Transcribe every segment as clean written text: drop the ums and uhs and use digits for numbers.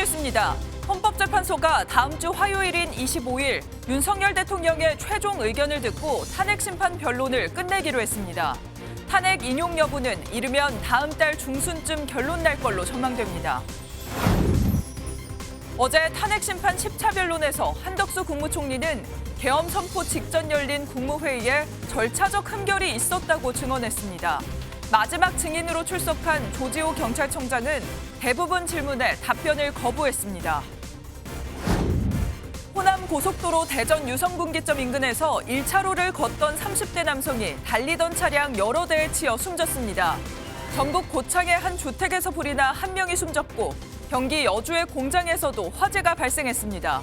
뉴스입니다. 헌법재판소가 다음 주 화요일인 25일 윤석열 대통령의 최종 의견을 듣고 탄핵 심판 변론을 끝내기로 했습니다. 탄핵 인용 여부는 이르면 다음 달 중순쯤 결론 날 걸로 전망됩니다. 어제 탄핵 심판 10차 변론에서 한덕수 국무총리는 계엄 선포 직전 열린 국무회의에 절차적 흠결이 있었다고 증언했습니다. 마지막 증인으로 출석한 조지호 경찰청장은 대부분 질문에 답변을 거부했습니다. 호남 고속도로 대전 유성분기점 인근에서 1차로를 걷던 30대 남성이 달리던 차량 여러 대에 치여 숨졌습니다. 전북 고창의 한 주택에서 불이 나 한 명이 숨졌고 경기 여주의 공장에서도 화재가 발생했습니다.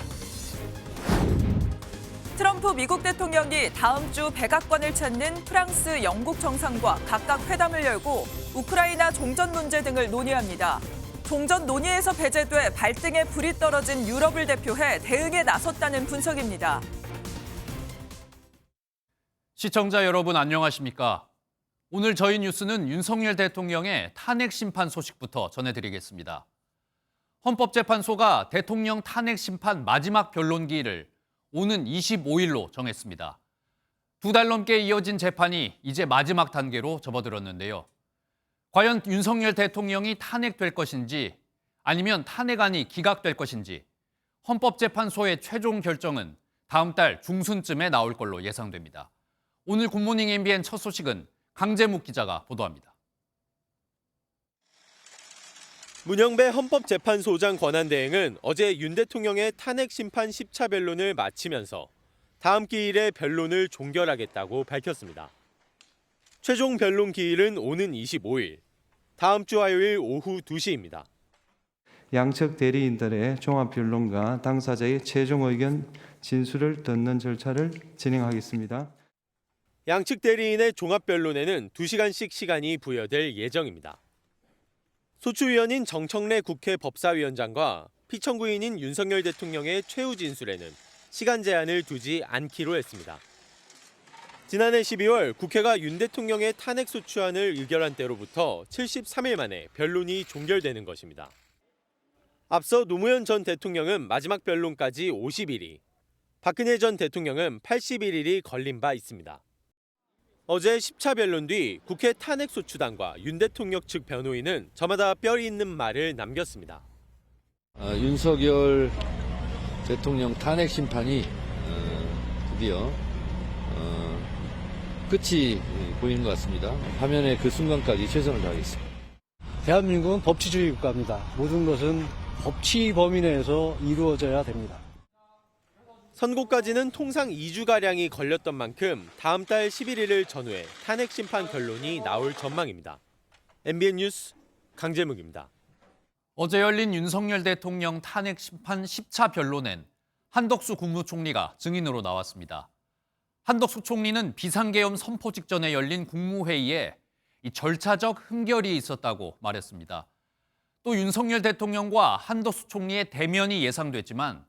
트럼프 미국 대통령이 다음 주 백악관을 찾는 프랑스, 영국 정상과 각각 회담을 열고 우크라이나 종전 문제 등을 논의합니다. 종전 논의에서 배제돼 발등에 불이 떨어진 유럽을 대표해 대응에 나섰다는 분석입니다. 시청자 여러분 안녕하십니까? 오늘 저희 뉴스는 윤석열 대통령의 탄핵 심판 소식부터 전해드리겠습니다. 헌법재판소가 대통령 탄핵 심판 마지막 변론기일을 오는 25일로 정했습니다. 2달 넘게 이어진 재판이 이제 마지막 단계로 접어들었는데요. 과연 윤석열 대통령이 탄핵될 것인지 아니면 탄핵안이 기각될 것인지 헌법재판소의 최종 결정은 다음 달 중순쯤에 나올 걸로 예상됩니다. 오늘 굿모닝 MBN 첫 소식은 강재묵 기자가 보도합니다. 문영배 헌법재판소장 권한대행은 어제 윤 대통령의 탄핵 심판 10차 변론을 마치면서 다음 기일에 변론을 종결하겠다고 밝혔습니다. 최종 변론 기일은 오는 25일, 다음 주 화요일 오후 2시입니다. 양측 대리인들의 종합변론과 당사자의 최종 의견 진술을 듣는 절차를 진행하겠습니다. 양측 대리인의 종합변론에는 2시간씩 시간이 부여될 예정입니다. 소추위원인 정청래 국회 법사위원장과 피청구인인 윤석열 대통령의 최후 진술에는 시간 제한을 두지 않기로 했습니다. 지난해 12월 국회가 윤 대통령의 탄핵소추안을 의결한 때로부터 73일 만에 변론이 종결되는 것입니다. 앞서 노무현 전 대통령은 마지막 변론까지 50일이, 박근혜 전 대통령은 81일이 걸린 바 있습니다. 어제 10차 변론 뒤 국회 탄핵소추단과 윤 대통령 측 변호인은 저마다 뼈 있는 말을 남겼습니다. 윤석열 대통령 탄핵 심판이 드디어 끝이 보이는 것 같습니다. 화면에 그 순간까지 최선을 다하겠습니다. 대한민국은 법치주의 국가입니다. 모든 것은 법치 범위 내에서 이루어져야 됩니다. 선고까지는 통상 2주가량이 걸렸던 만큼 다음 달 11일을 전후해 탄핵 심판 결론이 나올 전망입니다. MBN 뉴스 강재묵입니다. 어제 열린 윤석열 대통령 탄핵 심판 10차 변론엔 한덕수 국무총리가 증인으로 나왔습니다. 한덕수 총리는 비상계엄 선포 직전에 열린 국무회의에 이 절차적 흠결이 있었다고 말했습니다. 또 윤석열 대통령과 한덕수 총리의 대면이 예상됐지만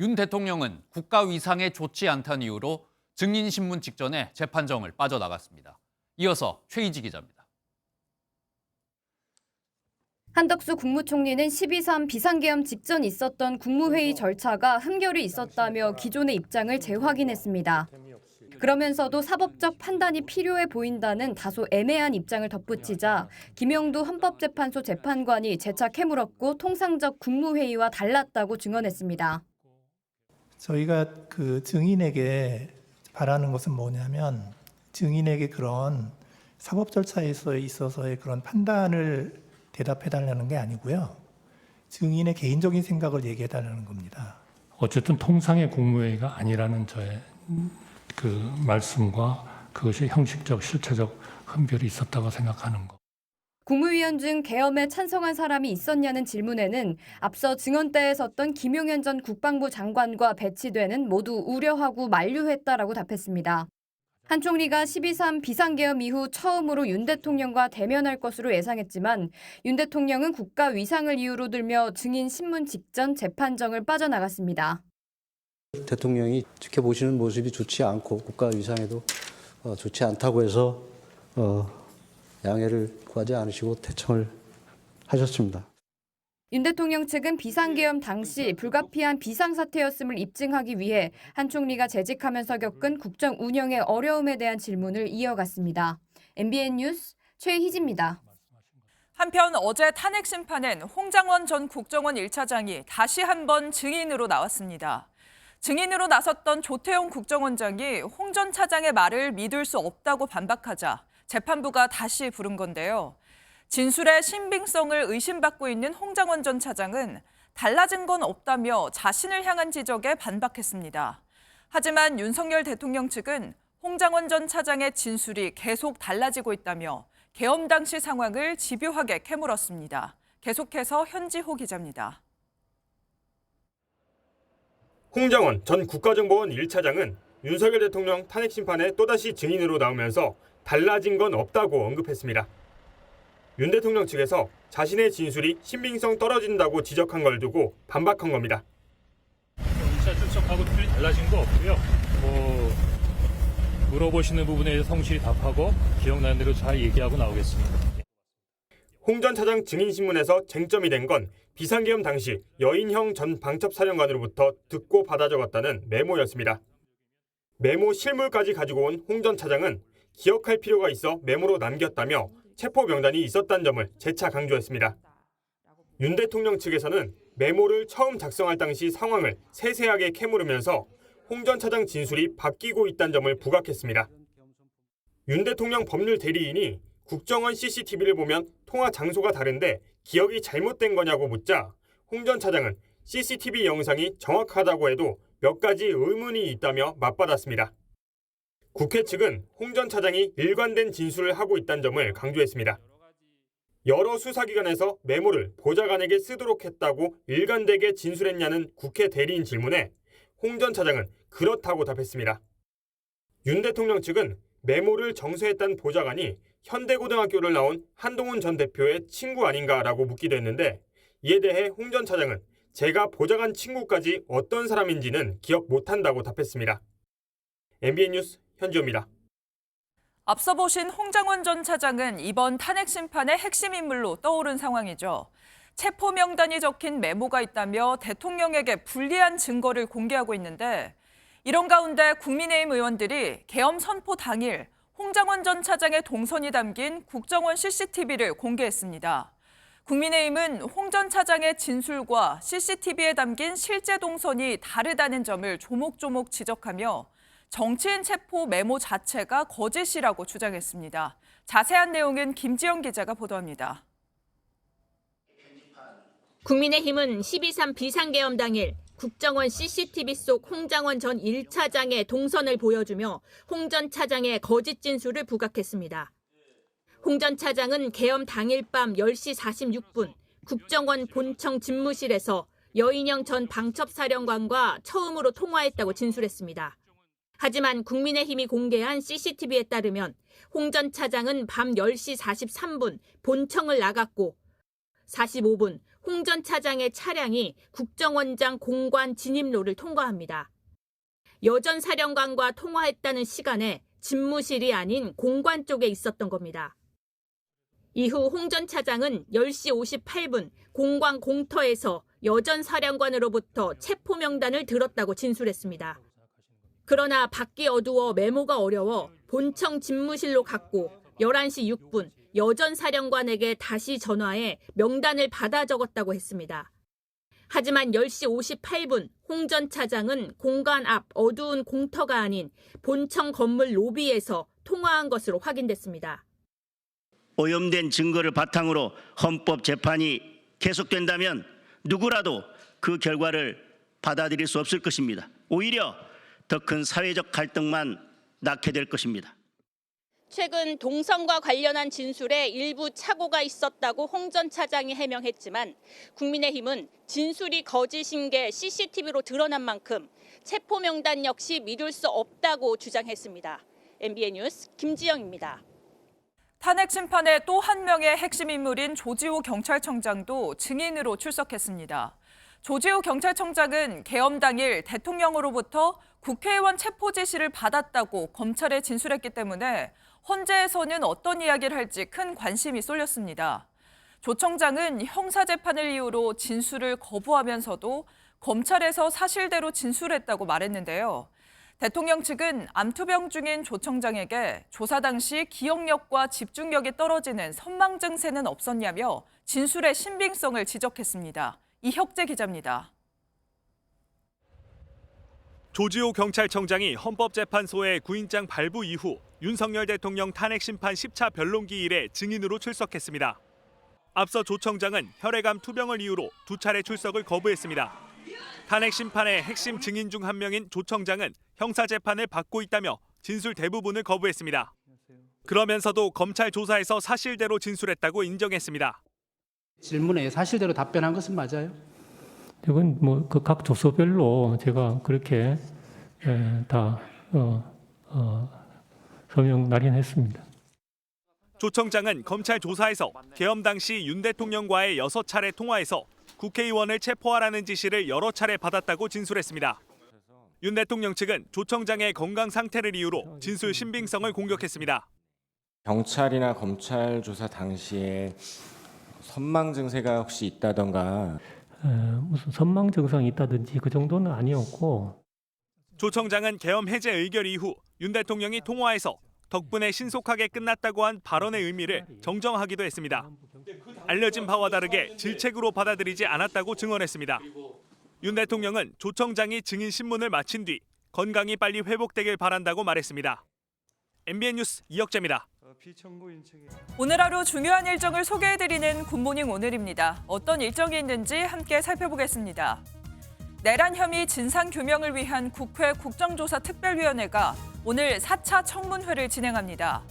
윤 대통령은 국가 위상에 좋지 않다는 이유로 증인 신문 직전에 재판정을 빠져나갔습니다. 이어서 최희지 기자입니다. 한덕수 국무총리는 12.3 비상계엄 직전 있었던 국무회의 절차가 흠결이 있었다며 기존의 입장을 재확인했습니다. 그러면서도 사법적 판단이 필요해 보인다는 다소 애매한 입장을 덧붙이자 김영두 헌법재판소 재판관이 재차 캐물었고 통상적 국무회의와 달랐다고 증언했습니다. 저희가 그 증인에게 바라는 것은 뭐냐면 증인에게 그런 사법 절차에 있어서의 그런 판단을 대답해달라는 게 아니고요. 증인의 개인적인 생각을 얘기해달라는 겁니다. 어쨌든 통상의 국무회의가 아니라는 저의 그 말씀과 그것이 형식적, 실체적 흠결이 있었다고 생각하는 것. 국무위원 중 계엄에 찬성한 사람이 있었냐는 질문에는 앞서 증언대에 섰던 김용현 전 국방부 장관과 배치되는 모두 우려하고 만류했다라고 답했습니다. 한 총리가 12.3 비상계엄 이후 처음으로 윤 대통령과 대면할 것으로 예상했지만 윤 대통령은 국가 위상을 이유로 들며 증인 신문 직전 재판정을 빠져나갔습니다. 대통령이 지켜보시는 모습이 좋지 않고 국가 위상에도 좋지 않다고 해서 양해를 구하지 않으시고 퇴청을 하셨습니다. 윤 대통령 측은 비상계엄 당시 불가피한 비상사태였음을 입증하기 위해 한 총리가 재직하면서 겪은 국정 운영의 어려움에 대한 질문을 이어갔습니다. MBN 뉴스 최희지입니다. 한편 어제 탄핵 심판엔 홍장원 전 국정원 1차장이 다시 한번 증인으로 나왔습니다. 증인으로 나섰던 조태용 국정원장이 홍 전 차장의 말을 믿을 수 없다고 반박하자 재판부가 다시 부른 건데요. 진술의 신빙성을 의심받고 있는 홍장원 전 차장은 달라진 건 없다며 자신을 향한 지적에 반박했습니다. 하지만 윤석열 대통령 측은 홍장원 전 차장의 진술이 계속 달라지고 있다며 계엄 당시 상황을 집요하게 캐물었습니다. 계속해서 현지호 기자입니다. 홍장원 전 국가정보원 1차장은 윤석열 대통령 탄핵 심판에 또다시 증인으로 나오면서 달라진 건 없다고 언급했습니다. 윤 대통령 측에서 자신의 진술이 신빙성 떨어진다고 지적한 걸 두고 반박한 겁니다. 1차 출석하고 틀이 달라진 거 없고요. 물어보시는 부분에 대해서 성실히 답하고 기억나는 대로 잘 얘기하고 나오겠습니다. 홍 전 차장 증인 신문에서 쟁점이 된 건 비상계엄 당시 여인형 전 방첩사령관으로부터 듣고 받아 적었다는 메모였습니다. 메모 실물까지 가지고 온 홍 전 차장은 기억할 필요가 있어 메모로 남겼다며 체포 명단이 있었다는 점을 재차 강조했습니다. 윤 대통령 측에서는 메모를 처음 작성할 당시 상황을 세세하게 캐물으면서 홍 전 차장 진술이 바뀌고 있다는 점을 부각했습니다. 윤 대통령 법률 대리인이 국정원 CCTV를 보면 통화 장소가 다른데 기억이 잘못된 거냐고 묻자 홍 전 차장은 CCTV 영상이 정확하다고 해도 몇 가지 의문이 있다며 맞받았습니다. 국회 측은 홍 전 차장이 일관된 진술을 하고 있다는 점을 강조했습니다. 여러 수사기관에서 메모를 보좌관에게 쓰도록 했다고 일관되게 진술했냐는 국회 대리인 질문에 홍 전 차장은 그렇다고 답했습니다. 윤 대통령 측은 메모를 정수했다는 보좌관이 현대고등학교를 나온 한동훈 전 대표의 친구 아닌가라고 묻기도 했는데 이에 대해 홍 전 차장은 제가 보좌관 친구까지 어떤 사람인지는 기억 못한다고 답했습니다. MBN 뉴스 현지호입니다. 앞서 보신 홍장원 전 차장은 이번 탄핵 심판의 핵심 인물로 떠오른 상황이죠. 체포 명단이 적힌 메모가 있다며 대통령에게 불리한 증거를 공개하고 있는데 이런 가운데 국민의힘 의원들이 계엄 선포 당일 홍장원 전 차장의 동선이 담긴 국정원 CCTV를 공개했습니다. 국민의힘은 홍 전 차장의 진술과 CCTV에 담긴 실제 동선이 다르다는 점을 조목조목 지적하며 정치인 체포 메모 자체가 거짓이라고 주장했습니다. 자세한 내용은 김지영 기자가 보도합니다. 국민의힘은 12.3 비상계엄 당일 국정원 CCTV 속 홍장원 전 1차장의 동선을 보여주며 홍 전 차장의 거짓 진술을 부각했습니다. 홍 전 차장은 계엄 당일 밤 10시 46분 국정원 본청 집무실에서 여인영 전 방첩사령관과 처음으로 통화했다고 진술했습니다. 하지만 국민의힘이 공개한 CCTV에 따르면 홍 전 차장은 밤 10시 43분 본청을 나갔고 45분 홍 전 차장의 차량이 국정원장 공관 진입로를 통과합니다. 여 전 사령관과 통화했다는 시간에 집무실이 아닌 공관 쪽에 있었던 겁니다. 이후 홍 전 차장은 10시 58분 공관 공터에서 여 전 사령관으로부터 체포 명단을 들었다고 진술했습니다. 그러나 밖이 어두워 메모가 어려워 본청 집무실로 갔고 11시 6분 여 전 사령관에게 다시 전화해 명단을 받아 적었다고 했습니다. 하지만 10시 58분 홍 전 차장은 공관 앞 어두운 공터가 아닌 본청 건물 로비에서 통화한 것으로 확인됐습니다. 오염된 증거를 바탕으로 헌법재판이 계속된다면 누구라도 그 결과를 받아들일 수 없을 것입니다. 오히려 더 큰 사회적 갈등만 낳게 될 것입니다. 최근 동선과 관련한 진술에 일부 착오가 있었다고 홍 전 차장이 해명했지만 국민의힘은 진술이 거짓인 게 CCTV로 드러난 만큼 체포 명단 역시 믿을 수 없다고 주장했습니다. MBN 뉴스 김지영입니다. 탄핵 심판의 또 한 명의 핵심 인물인 조지호 경찰청장도 증인으로 출석했습니다. 조지호 경찰청장은 계엄 당일 대통령으로부터 국회의원 체포 지시를 받았다고 검찰에 진술했기 때문에 헌재에서는 어떤 이야기를 할지 큰 관심이 쏠렸습니다. 조 청장은 형사재판을 이유로 진술을 거부하면서도 검찰에서 사실대로 진술했다고 말했는데요. 대통령 측은 암투병 중인 조 청장에게 조사 당시 기억력과 집중력이 떨어지는 선망 증세는 없었냐며 진술의 신빙성을 지적했습니다. 이혁재 기자입니다. 조지호 경찰청장이 헌법재판소의 구인장 발부 이후 윤석열 대통령 탄핵심판 10차 변론기일에 증인으로 출석했습니다. 앞서 조 청장은 혈액암 투병을 이유로 2차례 출석을 거부했습니다. 탄핵심판의 핵심 증인 중 한 명인 조 청장은 형사재판을 받고 있다며 진술 대부분을 거부했습니다. 그러면서도 검찰 조사에서 사실대로 진술했다고 인정했습니다. 질문에 사실대로 답변한 것은 맞아요? 이건 뭐 그 각 조서별로 제가 그렇게 다 서명 날인했습니다. 조 청장은 검찰 조사에서 계엄 당시 윤 대통령과의 6차례 통화에서 국회의원을 체포하라는 지시를 여러 차례 받았다고 진술했습니다. 윤 대통령 측은 조 청장의 건강 상태를 이유로 진술 신빙성을 공격했습니다. 경찰이나 검찰 조사 당시에 선망 증세가 혹시 있다던가 무슨 선망 증상이 있다든지 그 정도는 아니었고. 조 청장은 계엄 해제 의결 이후 윤 대통령이 통화에서 덕분에 신속하게 끝났다고 한 발언의 의미를 정정하기도 했습니다. 알려진 바와 다르게 질책으로 받아들이지 않았다고 증언했습니다. 윤 대통령은 조 청장이 증인 신문을 마친 뒤 건강이 빨리 회복되길 바란다고 말했습니다. MBN 뉴스 이혁재입니다. 오늘 하루 중요한 일정을 소개해드리는 굿모닝 오늘입니다. 어떤 일정이 있는지 함께 살펴보겠습니다. 내란 혐의 진상규명을 위한 국회 국정조사특별위원회가 오늘 4차 청문회를 진행합니다.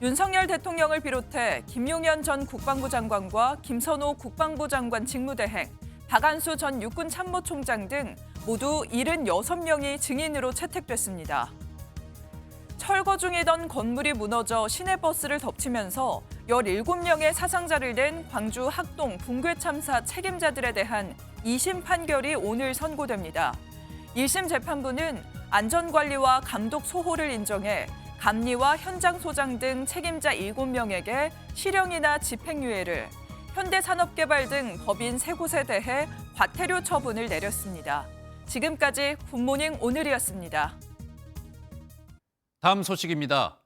윤석열 대통령을 비롯해 김용현 전 국방부 장관과 김선호 국방부 장관 직무대행, 박안수 전 육군 참모총장 등 모두 76명이 증인으로 채택됐습니다. 철거 중이던 건물이 무너져 시내버스를 덮치면서 17명의 사상자를 낸 광주 학동 붕괴 참사 책임자들에 대한 2심 판결이 오늘 선고됩니다. 1심 재판부는 안전관리와 감독 소홀을 인정해 감리와 현장 소장 등 책임자 7명에게 실형이나 집행유예를, 현대산업개발 등 법인 3곳에 대해 과태료 처분을 내렸습니다. 지금까지 굿모닝 오늘이었습니다. 다음 소식입니다.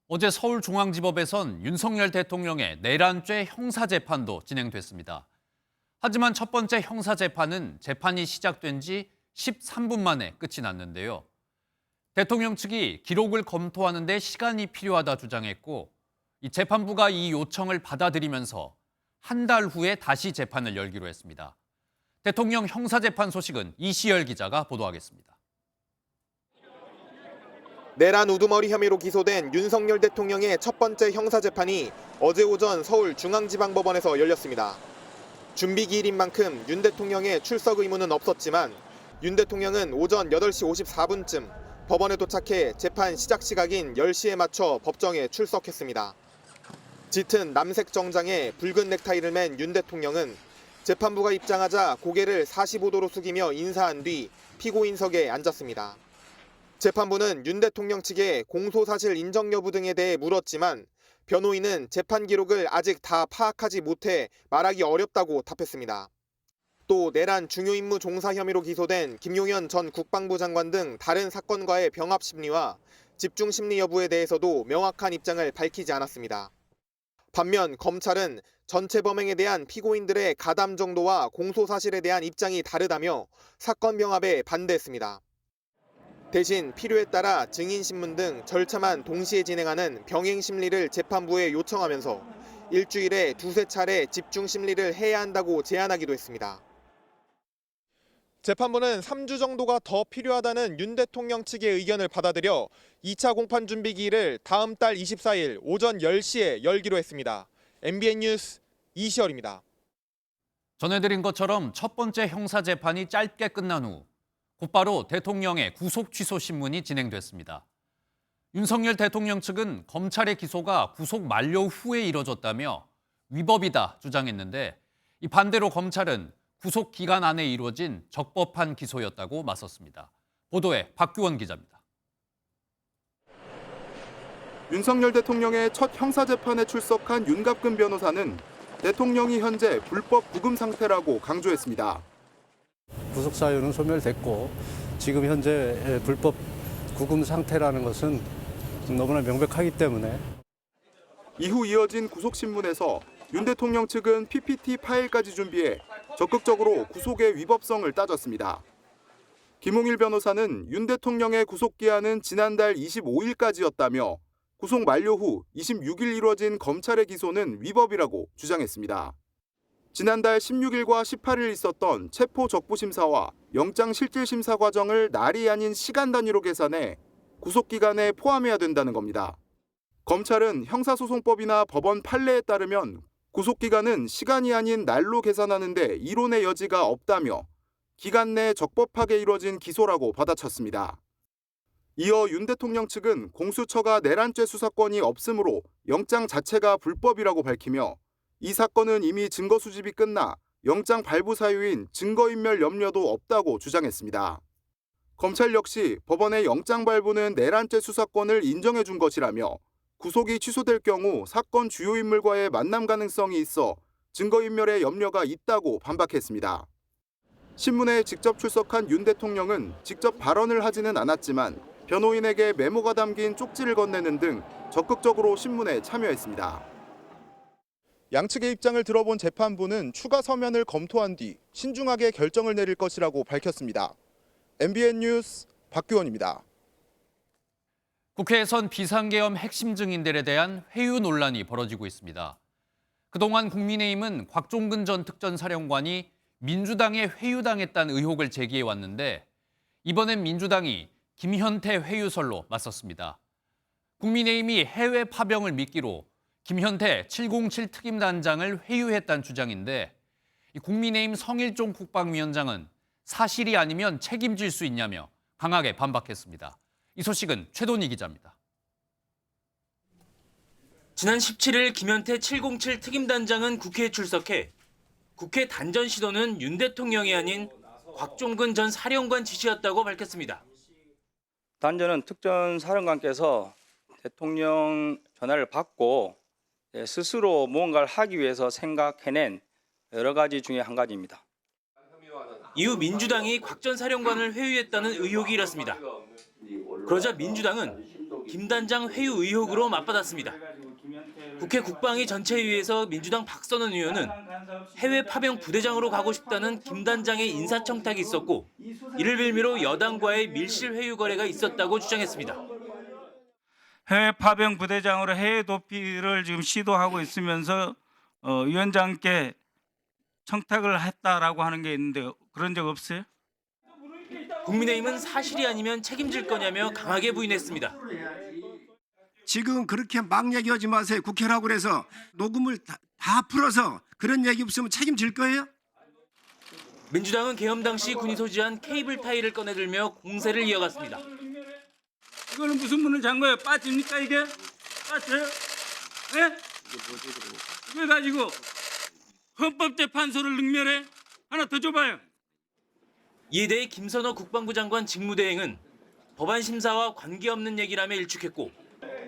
어제 서울중앙지법에선 윤석열 대통령의 내란죄 형사재판도 진행됐습니다. 하지만 첫 번째 형사재판은 재판이 시작된 지 13분 만에 끝이 났는데요. 대통령 측이 기록을 검토하는 데 시간이 필요하다 주장했고, 이 재판부가 이 요청을 받아들이면서 한 달 후에 다시 재판을 열기로 했습니다. 대통령 형사재판 소식은 이시열 기자가 보도하겠습니다. 내란 우두머리 혐의로 기소된 윤석열 대통령의 첫 번째 형사재판이 어제 오전 서울중앙지방법원에서 열렸습니다. 준비 기일인 만큼 윤 대통령의 출석 의무는 없었지만 윤 대통령은 오전 8시 54분쯤 법원에 도착해 재판 시작 시각인 10시에 맞춰 법정에 출석했습니다. 짙은 남색 정장에 붉은 넥타이를 맨 윤 대통령은 재판부가 입장하자 고개를 45도로 숙이며 인사한 뒤 피고인석에 앉았습니다. 재판부는 윤 대통령 측에 공소사실 인정 여부 등에 대해 물었지만 변호인은 재판 기록을 아직 다 파악하지 못해 말하기 어렵다고 답했습니다. 또 내란 중요임무 종사 혐의로 기소된 김용현 전 국방부 장관 등 다른 사건과의 병합 심리와 집중 심리 여부에 대해서도 명확한 입장을 밝히지 않았습니다. 반면 검찰은 전체 범행에 대한 피고인들의 가담 정도와 공소사실에 대한 입장이 다르다며 사건 병합에 반대했습니다. 대신 필요에 따라 증인신문 등 절차만 동시에 진행하는 병행심리를 재판부에 요청하면서 일주일에 2-3차례 집중심리를 해야 한다고 제안하기도 했습니다. 재판부는 3주 정도가 더 필요하다는 윤 대통령 측의 의견을 받아들여 2차 공판 준비 기일을 다음 달 24일 오전 10시에 열기로 했습니다. MBN 뉴스 이시열입니다. 전해드린 것처럼 첫 번째 형사재판이 짧게 끝난 후 곧바로 대통령의 구속 취소 신문이 진행됐습니다. 윤석열 대통령 측은 검찰의 기소가 구속 만료 후에 이뤄졌다며 위법이다 주장했는데, 이 반대로 검찰은 구속 기간 안에 이루어진 적법한 기소였다고 맞섰습니다. 보도에 박규원 기자입니다. 윤석열 대통령의 첫 형사재판에 출석한 윤갑근 변호사는 대통령이 현재 불법 구금 상태라고 강조했습니다. 구속 사유는 소멸됐고 지금 현재 불법 구금 상태라는 것은 너무나 명백하기 때문에 이후 이어진 구속신문에서 윤 대통령 측은 PPT 파일까지 준비해 적극적으로 구속의 위법성을 따졌습니다. 김홍일 변호사는 윤 대통령의 구속기한은 지난달 25일까지였다며 구속 만료 후 26일 이뤄진 검찰의 기소는 위법이라고 주장했습니다. 지난달 16일과 18일 있었던 체포적부심사와 영장실질심사 과정을 날이 아닌 시간 단위로 계산해 구속기간에 포함해야 된다는 겁니다. 검찰은 형사소송법이나 법원 판례에 따르면 구속기간은 시간이 아닌 날로 계산하는데 이론의 여지가 없다며 기간 내 적법하게 이뤄진 기소라고 받아쳤습니다. 이어 윤 대통령 측은 공수처가 내란죄 수사권이 없으므로 영장 자체가 불법이라고 밝히며 이 사건은 이미 증거 수집이 끝나 영장 발부 사유인 증거인멸 염려도 없다고 주장했습니다. 검찰 역시 법원의 영장 발부는 내란죄 수사권을 인정해 준 것이라며 구속이 취소될 경우 사건 주요 인물과의 만남 가능성이 있어 증거인멸의 염려가 있다고 반박했습니다. 신문에 직접 출석한 윤 대통령은 직접 발언을 하지는 않았지만 변호인에게 메모가 담긴 쪽지를 건네는 등 적극적으로 신문에 참여했습니다. 양측의 입장을 들어본 재판부는 추가 서면을 검토한 뒤 신중하게 결정을 내릴 것이라고 밝혔습니다. MBN 뉴스 박규원입니다. 국회에선 비상계엄 핵심 증인들에 대한 회유 논란이 벌어지고 있습니다. 그동안 국민의힘은 곽종근 전 특전사령관이 민주당에 회유당했다는 의혹을 제기해왔는데 이번엔 민주당이 김현태 회유설로 맞섰습니다. 국민의힘이 해외 파병을 미끼로 김현태 707 특임단장을 회유했다는 주장인데 국민의힘 성일종 국방위원장은 사실이 아니면 책임질 수 있냐며 강하게 반박했습니다. 이 소식은 최돈희 기자입니다. 지난 17일 김현태 707 특임단장은 국회에 출석해 국회 단전 시도는 윤 대통령이 아닌 곽종근 전 사령관 지시였다고 밝혔습니다. 단전은 특전사령관께서 대통령 전화를 받고 스스로 무언가를 하기 위해서 생각해낸 여러 가지 중에 한 가지입니다. 이후 민주당이 곽 전 사령관을 회유했다는 의혹이 일었습니다. 그러자 민주당은 김 단장 회유 의혹으로 맞받았습니다. 국회 국방위 전체회의에서 민주당 박선원 의원은 해외 파병 부대장으로 가고 싶다는 김 단장의 인사청탁이 있었고 이를 빌미로 여당과의 밀실 회유 거래가 있었다고 주장했습니다. 해외 파병 부대장으로 해외 도피를 지금 시도하고 있으면서 위원장께 청탁을 했다라고 하는 게 있는데 그런 적 없어요? 국민의힘은 사실이 아니면 책임질 거냐며 강하게 부인했습니다. 지금 그렇게 막 얘기하지 마세요. 국회라고 그래서 녹음을 다 풀어서 그런 얘기 없으면 책임질 거예요? 민주당은 계엄 당시 군이 소지한 케이블 타이를 꺼내들며 공세를 이어갔습니다. 이거는 무슨 문을 잔 거예요? 빠집니까 이게? 빠져요? 예? 이걸 가지고 헌법재판소를 능멸해? 하나 더 줘봐요. 이에 대해 김선호 국방부 장관 직무대행은 법안 심사와 관계없는 얘기라며 일축했고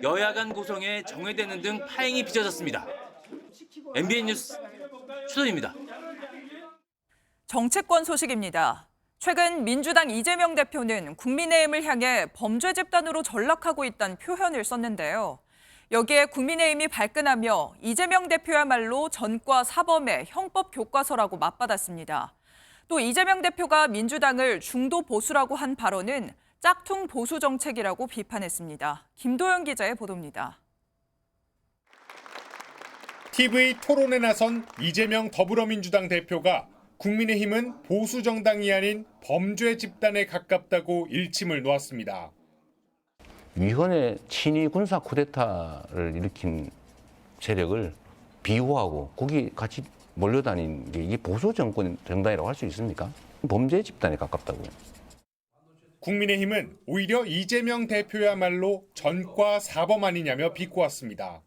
여야 간 고성에 정회되는 등 파행이 빚어졌습니다. MBN 뉴스 최돈입니다. 정치권 소식입니다. 최근 민주당 이재명 대표는 국민의힘을 향해 범죄 집단으로 전락하고 있다는 표현을 썼는데요. 여기에 국민의힘이 발끈하며 이재명 대표야말로 전과 사범의 형법 교과서라고 맞받았습니다. 또 이재명 대표가 민주당을 중도 보수라고 한 발언은 짝퉁 보수 정책이라고 비판했습니다. 김도영 기자의 보도입니다. TV 토론에 나선 이재명 더불어민주당 대표가 국민의힘은 보수 정당이 아닌 범죄 집단에 가깝다고 일침을 놓았습니다. 위헌의 친위 군사 쿠데타를 일으킨 세력을 비호하고 거기 같이 몰려다니는 게 이게 보수 정당이라고 할 수 있습니까? 범죄 집단에 가깝다고요. 국민의힘은 오히려 이재명 대표야말로 전과 사범 아니냐며 비꼬았습니다.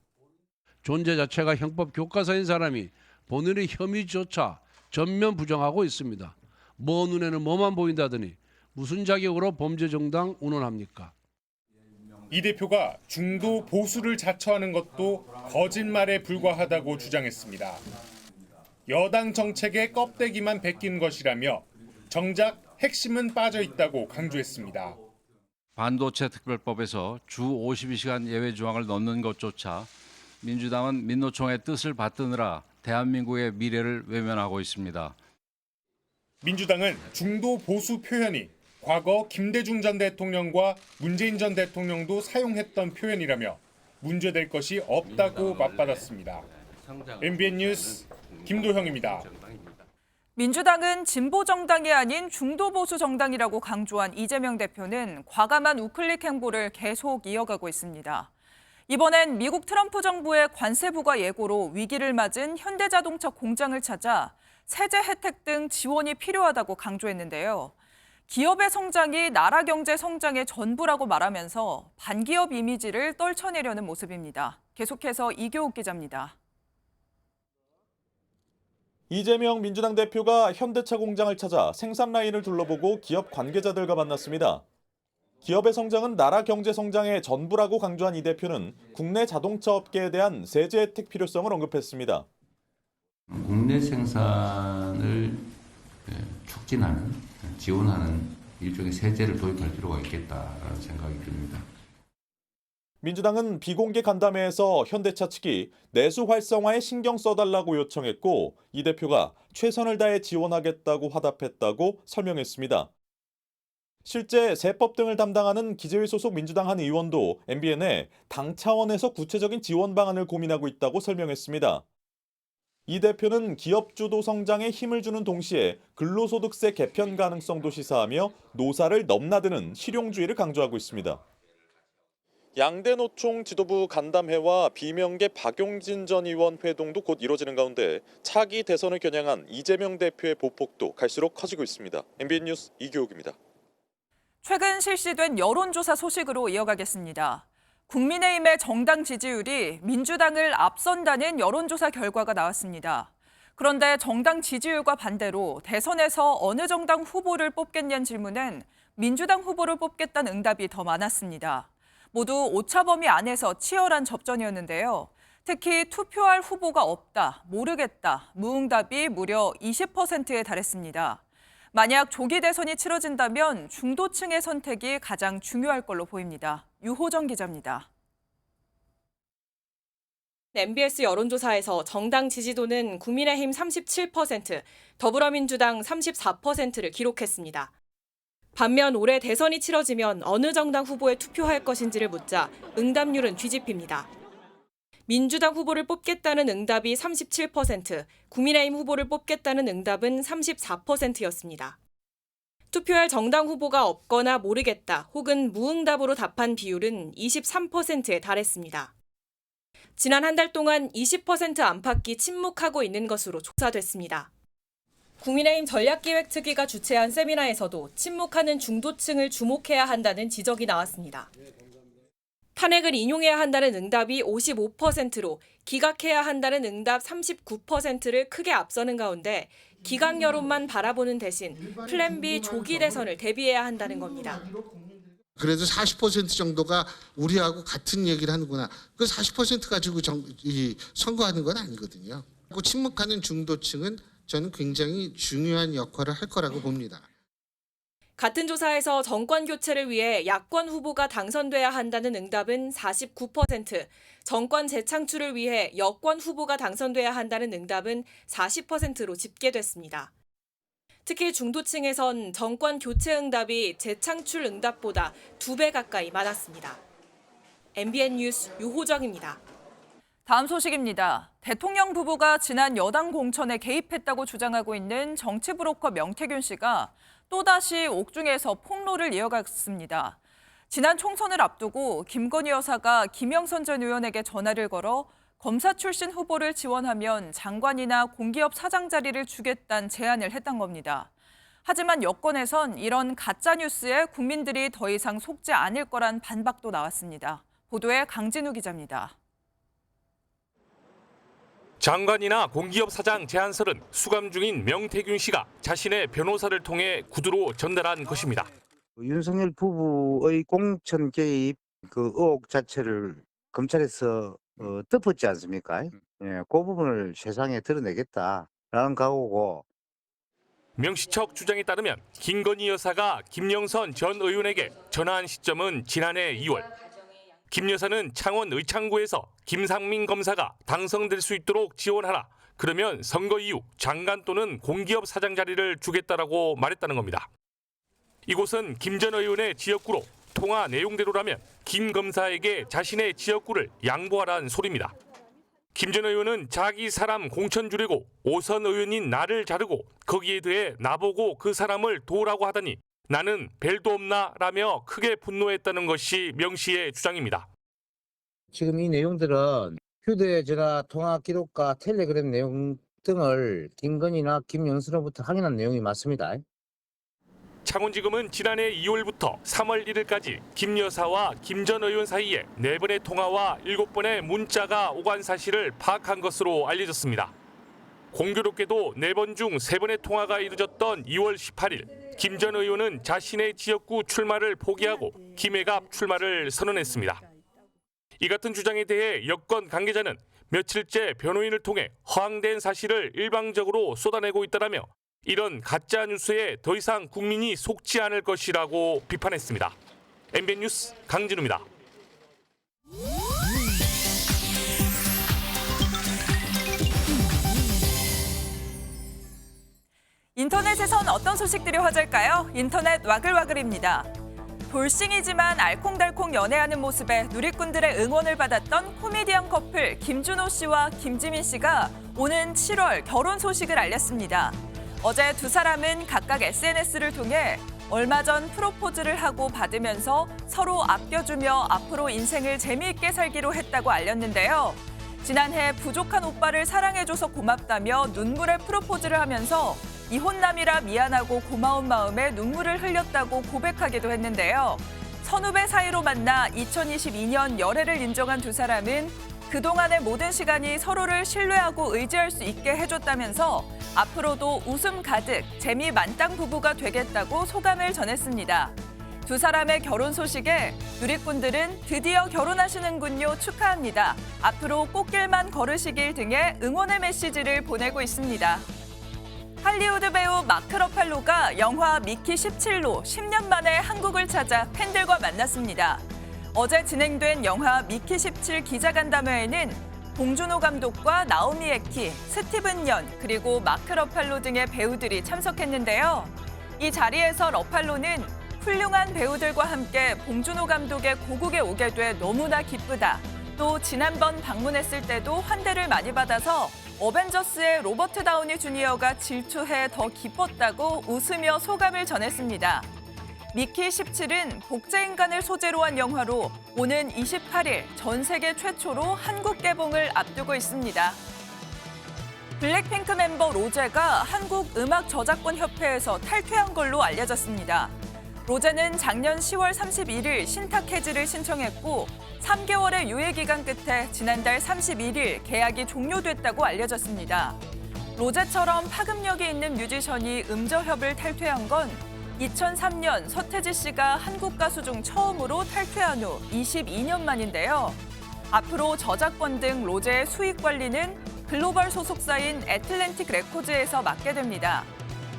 존재 자체가 형법 교과서인 사람이 본인의 혐의조차 전면 부정하고 있습니다. 뭐 눈에는 뭐만 보인다더니 무슨 자격으로 범죄 정당 운운합니까? 이 대표가 중도 보수를 자처하는 것도 거짓말에 불과하다고 주장했습니다. 여당 정책의 껍데기만 벗긴 것이라며 정작 핵심은 빠져 있다고 강조했습니다. 반도체 특별법에서 주 52시간 예외 조항을 넣는 것조차 민주당은 민노총의 뜻을 받드느라 대한민국의 미래를 외면하고 있습니다. 민주당은 중도 보수 표현이 과거 김대중 전 대통령과 문재인 전 대통령도 사용했던 표현이라며 문제될 것이 없다고 맞받았습니다. MBN 뉴스 김도형입니다. 민주당은 진보 정당이 아닌 중도 보수 정당이라고 강조한 이재명 대표는 과감한 우클릭 행보를 계속 이어가고 있습니다. 이번엔 미국 트럼프 정부의 관세 부과 예고로 위기를 맞은 현대자동차 공장을 찾아 세제 혜택 등 지원이 필요하다고 강조했는데요. 기업의 성장이 나라 경제 성장의 전부라고 말하면서 반기업 이미지를 떨쳐내려는 모습입니다. 계속해서 이교욱 기자입니다. 이재명 민주당 대표가 현대차 공장을 찾아 생산 라인을 둘러보고 기업 관계자들과 만났습니다. 기업의 성장은 나라 경제 성장의 전부라고 강조한 이 대표는 국내 자동차 업계에 대한 세제 혜택 필요성을 언급했습니다. 국내 생산을 촉진하는, 지원하는 일종의 세제를 도입할 필요가 있겠다라는 생각이 듭니다. 민주당은 비공개 간담회에서 현대차 측이 내수 활성화에 신경 써달라고 요청했고 이 대표가 최선을 다해 지원하겠다고 화답했다고 설명했습니다. 실제 세법 등을 담당하는 기재위 소속 민주당 한 의원도 MBN에 당 차원에서 구체적인 지원 방안을 고민하고 있다고 설명했습니다. 이 대표는 기업 주도 성장에 힘을 주는 동시에 근로소득세 개편 가능성도 시사하며 노사를 넘나드는 실용주의를 강조하고 있습니다. 양대 노총 지도부 간담회와 비명계 박용진 전 의원 회동도 곧 이뤄지는 가운데 차기 대선을 겨냥한 이재명 대표의 보폭도 갈수록 커지고 있습니다. MBN 뉴스 이교욱입니다. 최근 실시된 여론조사 소식으로 이어가겠습니다. 국민의힘의 정당 지지율이 민주당을 앞선다는 여론조사 결과가 나왔습니다. 그런데 정당 지지율과 반대로 대선에서 어느 정당 후보를 뽑겠냐는 질문엔 민주당 후보를 뽑겠다는 응답이 더 많았습니다. 모두 오차범위 안에서 치열한 접전이었는데요. 특히 투표할 후보가 없다, 모르겠다, 무응답이 무려 20%에 달했습니다. 만약 조기 대선이 치러진다면 중도층의 선택이 가장 중요할 걸로 보입니다. 유호정 기자입니다. MBS 여론조사에서 정당 지지도는 국민의힘 37%, 더불어민주당 34%를 기록했습니다. 반면 올해 대선이 치러지면 어느 정당 후보에 투표할 것인지를 묻자 응답률은 뒤집힙니다. 민주당 후보를 뽑겠다는 응답이 37%, 국민의힘 후보를 뽑겠다는 응답은 34%였습니다. 투표할 정당 후보가 없거나 모르겠다 혹은 무응답으로 답한 비율은 23%에 달했습니다. 지난 한 달 동안 20% 안팎이 침묵하고 있는 것으로 조사됐습니다. 국민의힘 전략기획특위가 주최한 세미나에서도 침묵하는 중도층을 주목해야 한다는 지적이 나왔습니다. 탄핵을 인용해야 한다는 응답이 55%로 기각해야 한다는 응답 39%를 크게 앞서는 가운데 기각 여론만 바라보는 대신 플랜 B 조기 대선을 대비해야 한다는 겁니다. 그래도 40% 정도가 우리하고 같은 얘기를 하는구나. 그 40% 가지고 선거하는 건 아니거든요. 침묵하는 중도층은 저는 굉장히 중요한 역할을 할 거라고 봅니다. 같은 조사에서 정권 교체를 위해 야권 후보가 당선돼야 한다는 응답은 49%, 정권 재창출을 위해 여권 후보가 당선돼야 한다는 응답은 40%로 집계됐습니다. 특히 중도층에선 정권 교체 응답이 재창출 응답보다 2배 가까이 많았습니다. MBN 뉴스 유호정입니다. 다음 소식입니다. 대통령 부부가 지난 여당 공천에 개입했다고 주장하고 있는 정치 브로커 명태균 씨가 또다시 옥중에서 폭로를 이어갔습니다. 지난 총선을 앞두고 김건희 여사가 김영선 전 의원에게 전화를 걸어 검사 출신 후보를 지원하면 장관이나 공기업 사장 자리를 주겠다는 제안을 했던 겁니다. 하지만 여권에선 이런 가짜뉴스에 국민들이 더 이상 속지 않을 거란 반박도 나왔습니다. 보도에 강진우 기자입니다. 장관이나 공기업 사장 제안서는 수감 중인 명태균 씨가 자신의 변호사를 통해 구두로 전달한 것입니다. 윤석열 부부의 공천 개입 그 의혹 자체를 검찰에서 덮었지 않습니까? 예, 그 부분을 세상에 드러내겠다. 라는 각오고. 명 씨 측 주장에 따르면 김건희 여사가 김영선 전 의원에게 전화한 시점은 지난해 2월. 김 여사는 창원 의창구에서 김상민 검사가 당선될 수 있도록 지원하라. 그러면 선거 이후 장관 또는 공기업 사장 자리를 주겠다라고 말했다는 겁니다. 이곳은 김 전 의원의 지역구로 통화 내용대로라면 김 검사에게 자신의 지역구를 양보하라는 소리입니다. 김 전 의원은 자기 사람 공천 주려고 5선 의원인 나를 자르고 거기에 대해 나보고 그 사람을 도우라고 하더니 나는 벨도 없나 라며 크게 분노했다는 것이 명 씨의 주장입니다. 지금 이 내용들은 휴대전화 통화 기록과 텔레그램 내용 등을 김건희나 김영수로부터 확인한 내용이 맞습니다. 창원지검은 지난해 2월부터 3월 1일까지 김 여사와 김 전 의원 사이에 4번의 통화와 7번의 문자가 오간 사실을 파악한 것으로 알려졌습니다. 공교롭게도 4번 중 3번의 통화가 이루어졌던 2월 18일 김 전 의원은 자신의 지역구 출마를 포기하고 김해갑 출마를 선언했습니다. 이 같은 주장에 대해 여권 관계자는 며칠째 변호인을 통해 허황된 사실을 일방적으로 쏟아내고 있다라며 이런 가짜 뉴스에 더 이상 국민이 속지 않을 것이라고 비판했습니다. MBN 뉴스 강진우입니다. 인터넷에선 어떤 소식들이 화제일까요? 인터넷 와글와글입니다. 돌싱이지만 알콩달콩 연애하는 모습에 누리꾼들의 응원을 받았던 코미디언 커플 김준호 씨와 김지민 씨가 오는 7월 결혼 소식을 알렸습니다. 어제 두 사람은 각각 SNS를 통해 얼마 전 프로포즈를 하고 받으면서 서로 아껴주며 앞으로 인생을 재미있게 살기로 했다고 알렸는데요. 지난해 부족한 오빠를 사랑해줘서 고맙다며 눈물의 프로포즈를 하면서 이혼남이라 미안하고 고마운 마음에 눈물을 흘렸다고 고백하기도 했는데요. 선후배 사이로 만나 2022년 열애를 인정한 두 사람은 그동안의 모든 시간이 서로를 신뢰하고 의지할 수 있게 해줬다면서 앞으로도 웃음 가득, 재미 만땅 부부가 되겠다고 소감을 전했습니다. 두 사람의 결혼 소식에 누리꾼들은 드디어 결혼하시는군요, 축하합니다. 앞으로 꽃길만 걸으시길 등의 응원의 메시지를 보내고 있습니다. 할리우드 배우 마크 러팔로가 영화 미키 17로 10년 만에 한국을 찾아 팬들과 만났습니다. 어제 진행된 영화 미키 17 기자간담회에는 봉준호 감독과 나오미 에키, 스티븐 연, 그리고 마크 러팔로 등의 배우들이 참석했는데요. 이 자리에서 러팔로는 훌륭한 배우들과 함께 봉준호 감독의 고국에 오게 돼 너무나 기쁘다. 또 지난번 방문했을 때도 환대를 많이 받아서 어벤져스의 로버트 다우니 주니어가 질투해 더 기뻤다고 웃으며 소감을 전했습니다. 미키 17은 복제인간을 소재로 한 영화로 오는 28일 전 세계 최초로 한국 개봉을 앞두고 있습니다. 블랙핑크 멤버 로제가 한국음악저작권협회에서 탈퇴한 걸로 알려졌습니다. 로제는 작년 10월 31일 신탁 해지를 신청했고 3개월의 유예 기간 끝에 지난달 31일 계약이 종료됐다고 알려졌습니다. 로제처럼 파급력이 있는 뮤지션이 음저협을 탈퇴한 건 2003년 서태지 씨가 한국 가수 중 처음으로 탈퇴한 후 22년 만인데요. 앞으로 저작권 등 로제의 수익 관리는 글로벌 소속사인 애틀랜틱 레코즈에서 맡게 됩니다.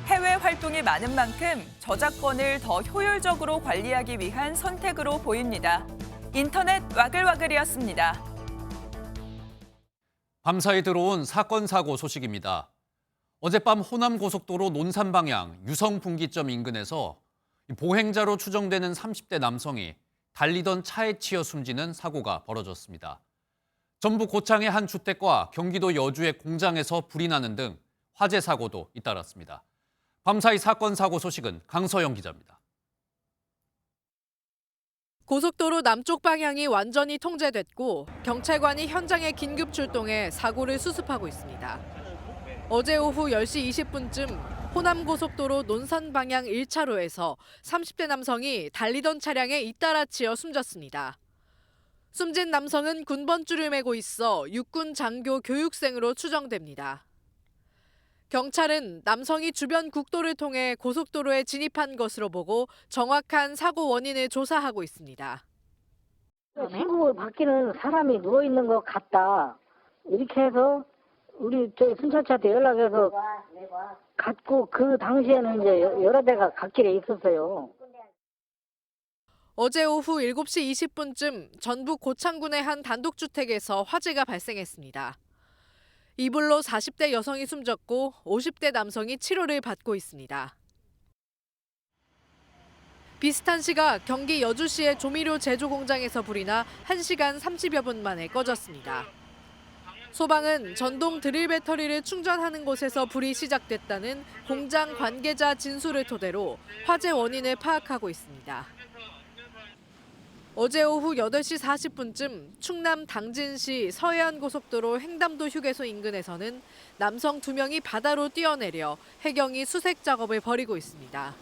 해외 활동이 많은 만큼 저작권을 더 효율적으로 관리하기 위한 선택으로 보입니다. 인터넷 와글와글이었습니다. 밤사이 들어온 사건 사고 소식입니다. 어젯밤 호남고속도로 논산 방향 유성분기점 인근에서 보행자로 추정되는 30대 남성이 달리던 차에 치여 숨지는 사고가 벌어졌습니다. 전북 고창의 한 주택과 경기도 여주의 공장에서 불이 나는 등 화재 사고도 잇따랐습니다. 밤사이 사건 사고 소식은 강서영 기자입니다. 고속도로 남쪽 방향이 완전히 통제됐고 경찰관이 현장에 긴급 출동해 사고를 수습하고 있습니다. 어제 오후 10시 20분쯤 호남고속도로 논산 방향 1차로에서 30대 남성이 달리던 차량에 잇따라 치여 숨졌습니다. 숨진 남성은 군번줄을 메고 있어 육군 장교 교육생으로 추정됩니다. 경찰은 남성이 주변 국도를 통해 고속도로에 진입한 것으로 보고 정확한 사고 원인을 조사하고 있습니다. 신고 밖에는 사람이 누워있는 것 같다. 이렇게 해서 우리 저 순찰차한테 연락해서 갔고 그 당시에는 이제 여러 대가 갓길에 있었어요. 어제 오후 7시 20분쯤 전북 고창군의 한 단독주택에서 화재가 발생했습니다. 이불로 40대 여성이 숨졌고 50대 남성이 치료를 받고 있습니다. 비슷한 시각 경기 여주시의 조미료 제조 공장에서 불이 나 1시간 30여 분 만에 꺼졌습니다. 소방은 전동 드릴 배터리를 충전하는 곳에서 불이 시작됐다는 공장 관계자 진술을 토대로 화재 원인을 파악하고 있습니다. 어제 오후 8시 40분쯤 충남 당진시 서해안고속도로 횡담도 휴게소 인근에서는 남성 2명이 바다로 뛰어내려 해경이 수색 작업을 벌이고 있습니다.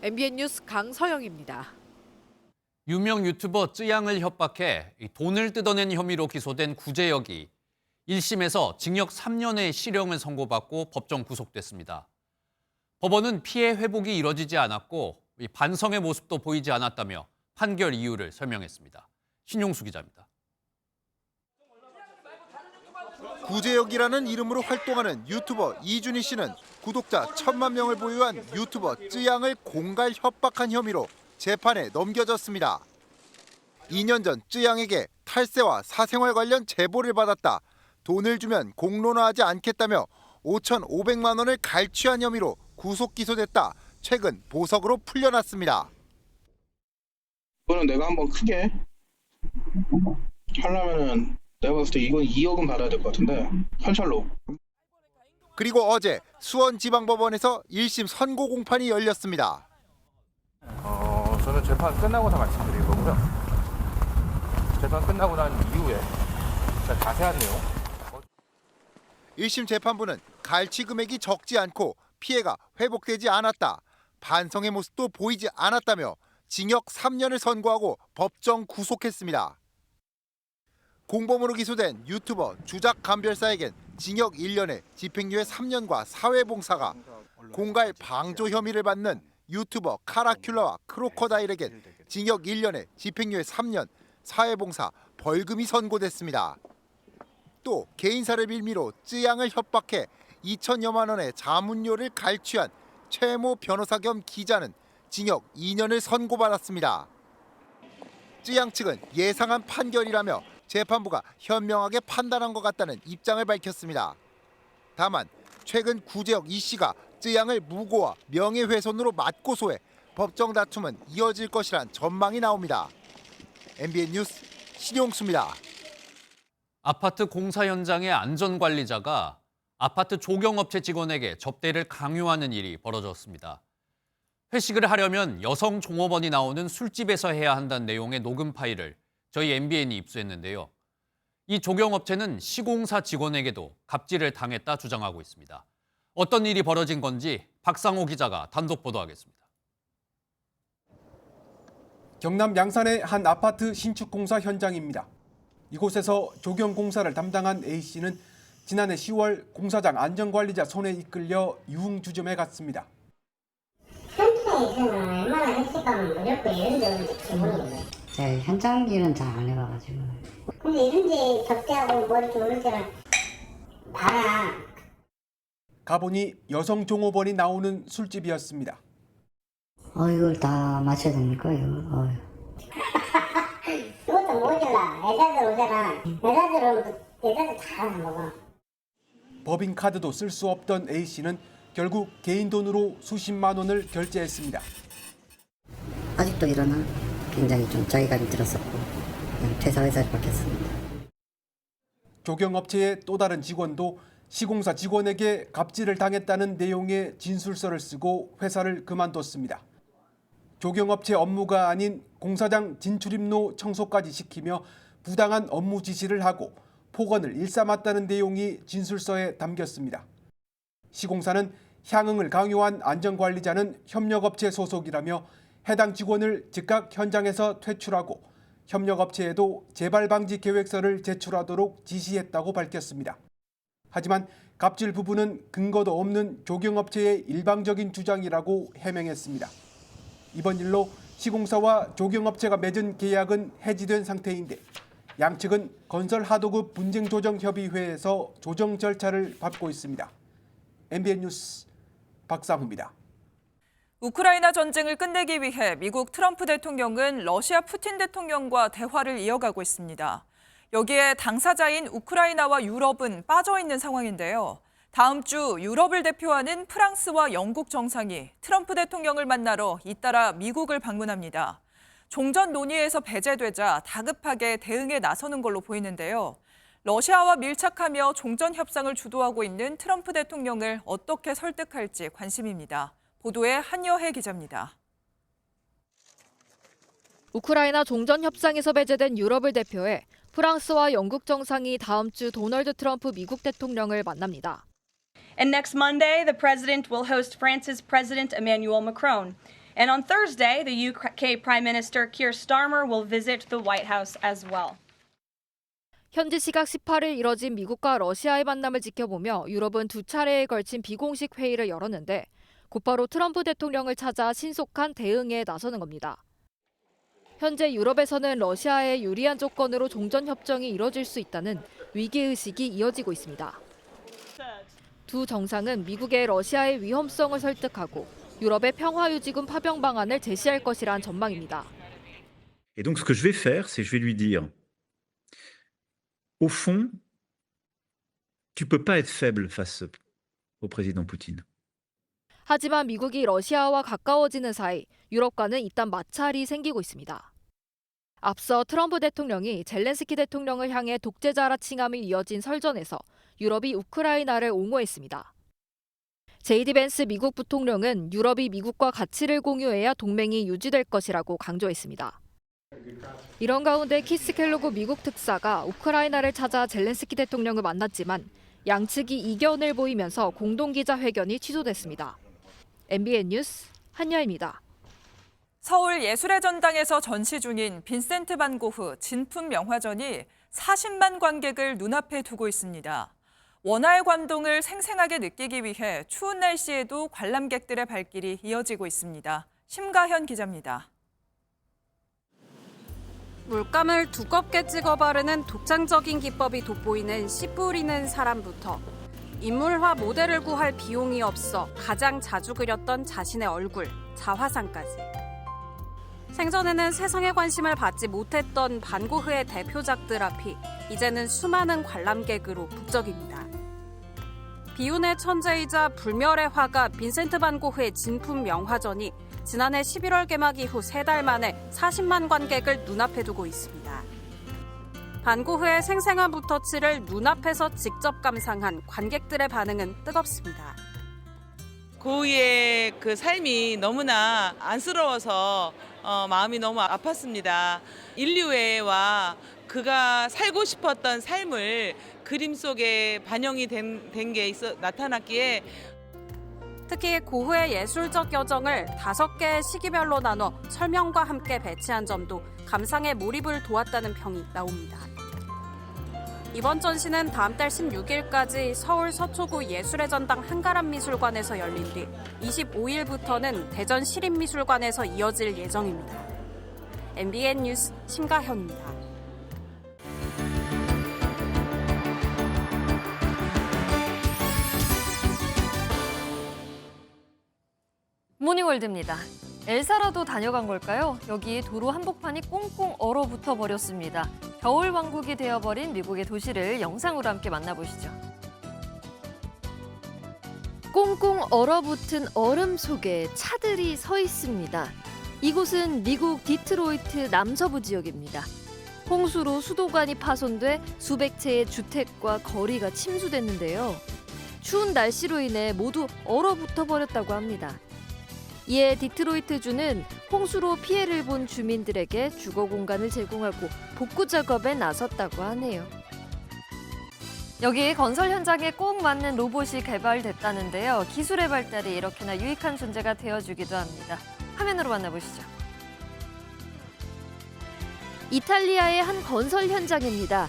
MBN 뉴스 강서영입니다. 유명 유튜버 쯔양을 협박해 돈을 뜯어낸 혐의로 기소된 구제혁이 1심에서 징역 3년의 실형을 선고받고 법정 구속됐습니다. 법원은 피해 회복이 이뤄지지 않았고 반성의 모습도 보이지 않았다며 판결 이유를 설명했습니다. 신용수 기자입니다. 구제혁이라는 이름으로 활동하는 유튜버 이준희 씨는 구독자 1,000만 명을 보유한 유튜버 쯔양을 공갈 협박한 혐의로 재판에 넘겨졌습니다. 2년 전 쯔양에게 탈세와 사생활 관련 제보를 받았다. 돈을 주면 공론화하지 않겠다며 5,500만 원을 갈취한 혐의로 구속 기소됐다. 최근 보석으로 풀려났습니다. 이거는 내가 한번 크게 하려면은 내가 봤을 때 이건 2억은 받아야 될 것 같은데 현찰로. 그리고 어제 수원지방법원에서 1심 선고 공판이 열렸습니다. 저는 재판 끝나고 다 말씀드릴 거고요. 재판 끝나고 난 이후에 자세한 내용. 1심 재판부는 갈취 금액이 적지 않고 피해가 회복되지 않았다. 반성의 모습도 보이지 않았다며 징역 3년을 선고하고 법정 구속했습니다. 공범으로 기소된 유튜버 주작 감별사에겐 징역 1년에 집행유예 3년과 사회봉사가, 공갈 방조 혐의를 받는 유튜버 카라큘라와 크로커다일에겐 징역 1년에 집행유예 3년, 사회봉사, 벌금이 선고됐습니다. 또 개인사를 빌미로 쯔양을 협박해 2천여만 원의 자문료를 갈취한 최모 변호사 겸 기자는 징역 2년을 선고받았습니다. 쯔양 측은 예상한 판결이라며 재판부가 현명하게 판단한 것 같다는 입장을 밝혔습니다. 다만 최근 구제혁 이 씨가 쯔양을 무고와 명예훼손으로 맞고소해 법정 다툼은 이어질 것이란 전망이 나옵니다. MBN 뉴스 신용수입니다. 아파트 공사 현장의 안전관리자가 아파트 조경업체 직원에게 접대를 강요하는 일이 벌어졌습니다. 회식을 하려면 여성 종업원이 나오는 술집에서 해야 한다는 내용의 녹음 파일을 저희 MBN이 입수했는데요. 이 조경업체는 시공사 직원에게도 갑질을 당했다 주장하고 있습니다. 어떤 일이 벌어진 건지 박상호 기자가 단독 보도하겠습니다. 경남 양산의 한 아파트 신축 공사 현장입니다. 이곳에서 조경 공사를 담당한 A씨는 지난해 10월 공사장 안전관리자 손에 이끌려 유흥주점에 갔습니다. 현장에서는 얼마나 일찍가면 무조건 이런 적은 혹시 모르겠네요. 네, 현장 일은 잘 안 해봐가지고. 근데 이런지 접대하고 뭐 이렇게 모를 때는 봐라. 가보니 여성 종업원이 나오는 술집이었습니다. 이걸 다 맞춰야 됩니까, 이거? 그것도 모자라. 여자들 오잖아. 여자들 다 하는 거고. 법인카드도 쓸 수 없던 A씨는 결국 개인 돈으로 수십만 원을 결제했습니다. 아직도 일어나 굉장히 좀 자괴감이 들었었고 그냥 퇴사 의사를 밝혔습니다. 조경업체의 또 다른 직원도 시공사 직원에게 갑질을 당했다는 내용의 진술서를 쓰고 회사를 그만뒀습니다. 조경업체 업무가 아닌 공사장 진출입로 청소까지 시키며 부당한 업무 지시를 하고 폭언을 일삼았다는 내용이 진술서에 담겼습니다. 시공사는 향응을 강요한 안전관리자는 협력업체 소속이라며 해당 직원을 즉각 현장에서 퇴출하고 협력업체에도 재발 방지 계획서를 제출하도록 지시했다고 밝혔습니다. 하지만 갑질 부분은 근거도 없는 조경업체의 일방적인 주장이라고 해명했습니다. 이번 일로 시공사와 조경업체가 맺은 계약은 해지된 상태인데 양측은 건설 하도급 분쟁 조정 협의회에서 조정 절차를 밟고 있습니다. MBN 뉴스 박상우입니다. 우크라이나 전쟁을 끝내기 위해 미국 트럼프 대통령은 러시아 푸틴 대통령과 대화를 이어가고 있습니다. 여기에 당사자인 우크라이나와 유럽은 빠져 있는 상황인데요. 다음 주 유럽을 대표하는 프랑스와 영국 정상이 트럼프 대통령을 만나러 잇따라 미국을 방문합니다. 종전 논의에서 배제되자 다급하게 대응에 나서는 걸로 보이는데요. 러시아와 밀착하며 종전 협상을 주도하고 있는 트럼프 대통령을 어떻게 설득할지 관심입니다. 보도에 한여혜 기자입니다. 우크라이나 종전 협상에서 배제된 유럽을 대표해 프랑스와 영국 정상이 다음 주 도널드 트럼프 미국 대통령을 만납니다. And next Monday, the president will host France's President Emmanuel Macron. And on Thursday, the UK Prime Minister Keir Starmer will visit the White House as well. 현지 시각 18일 이뤄진 미국과 러시아의 만남을 지켜보며 유럽은 두 차례에 걸친 비공식 회의를 열었는데 곧바로 트럼프 대통령을 찾아 신속한 대응에 나서는 겁니다. 현재 유럽에서는 러시아의 유리한 조건으로 종전 협정이 이뤄질 수 있다는 위기의식이 이어지고 있습니다. 두 정상은 미국의 러시아의 위험성을 설득하고 유럽의 평화유지군 파병 방안을 제시할 것이란 전망입니다. Et donc ce que je vais faire, c'est je vais lui dire au fond, tu peux pas être faible face au président Poutine. 하지만 미국이 러시아와 가까워지는 사이 유럽과는 일단 마찰이 생기고 있습니다. 앞서 트럼프 대통령이 젤렌스키 대통령을 향해 독재자라 칭함이 이어진 설전에서 유럽이 우크라이나를 옹호했습니다. 제이디 벤스 미국 부통령은 유럽이 미국과 가치를 공유해야 동맹이 유지될 것이라고 강조했습니다. 이런 가운데 키스 켈로그 미국 특사가 우크라이나를 찾아 젤렌스키 대통령을 만났지만 양측이 이견을 보이면서 공동기자회견이 취소됐습니다. MBN 뉴스 한여입니다. 서울 예술의 전당에서 전시 중인 빈센트 반 고흐 진품 명화전이 40만 관객을 눈앞에 두고 있습니다. 원화의 감동을 생생하게 느끼기 위해 추운 날씨에도 관람객들의 발길이 이어지고 있습니다. 심가현 기자입니다. 물감을 두껍게 찍어 바르는 독창적인 기법이 돋보이는 씨 뿌리는 사람부터 인물화 모델을 구할 비용이 없어 가장 자주 그렸던 자신의 얼굴, 자화상까지. 생전에는 세상의 관심을 받지 못했던 반 고흐의 대표작들 앞이 이제는 수많은 관람객으로 북적입니다. 비운의 천재이자 불멸의 화가 빈센트 반 고흐의 진품 명화전이 지난해 11월 개막 이후 3달 만에 40만 관객을 눈앞에 두고 있습니다. 반 고흐의 생생한 붓터치를 눈앞에서 직접 감상한 관객들의 반응은 뜨겁습니다. 고흐의 그 삶이 너무나 안쓰러워서 마음이 너무 아팠습니다. 인류애와 그가 살고 싶었던 삶을 그림 속에 반영이 된 게 나타났기에 특히 고흐의 예술적 여정을 5개의 시기별로 나눠 설명과 함께 배치한 점도 감상에 몰입을 도왔다는 평이 나옵니다. 이번 전시는 다음 달 16일까지 서울 서초구 예술의 전당 한가람 미술관에서 열린 뒤 25일부터는 대전 시립미술관에서 이어질 예정입니다. MBN 뉴스 심가현입니다. 모닝월드입니다. 엘사라도 다녀간 걸까요? 여기 도로 한복판이 꽁꽁 얼어붙어 버렸습니다. 겨울 왕국이 되어버린 미국의 도시를 영상으로 함께 만나보시죠. 꽁꽁 얼어붙은 얼음 속에 차들이 서 있습니다. 이곳은 미국 디트로이트 남서부 지역입니다. 홍수로 수도관이 파손돼 수백 채의 주택과 거리가 침수됐는데요. 추운 날씨로 인해 모두 얼어붙어 버렸다고 합니다. 이에 디트로이트주는 홍수로 피해를 본 주민들에게 주거 공간을 제공하고 복구 작업에 나섰다고 하네요. 여기 건설 현장에 꼭 맞는 로봇이 개발됐다는데요. 기술의 발달이 이렇게나 유익한 존재가 되어주기도 합니다. 화면으로 만나보시죠. 이탈리아의 한 건설 현장입니다.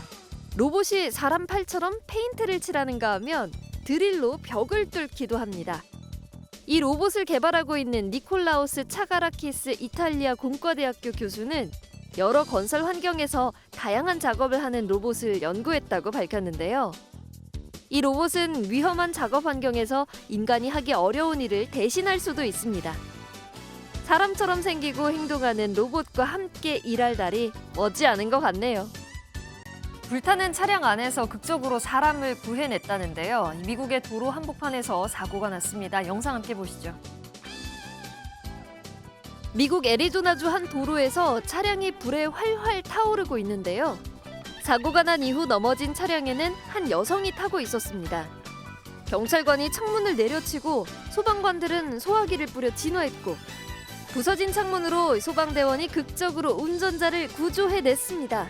로봇이 사람 팔처럼 페인트를 칠하는가 하면 드릴로 벽을 뚫기도 합니다. 이 로봇을 개발하고 있는 니콜라우스 차가라키스 이탈리아 공과대학교 교수는 여러 건설 환경에서 다양한 작업을 하는 로봇을 연구했다고 밝혔는데요. 이 로봇은 위험한 작업 환경에서 인간이 하기 어려운 일을 대신할 수도 있습니다. 사람처럼 생기고 행동하는 로봇과 함께 일할 날이 머지않은 것 같네요. 불타는 차량 안에서 극적으로 사람을 구해냈다는데요. 미국의 도로 한복판에서 사고가 났습니다. 영상 함께 보시죠. 미국 애리조나주 한 도로에서 차량이 불에 활활 타오르고 있는데요. 사고가 난 이후 넘어진 차량에는 한 여성이 타고 있었습니다. 경찰관이 창문을 내려치고 소방관들은 소화기를 뿌려 진화했고 부서진 창문으로 소방대원이 극적으로 운전자를 구조해냈습니다.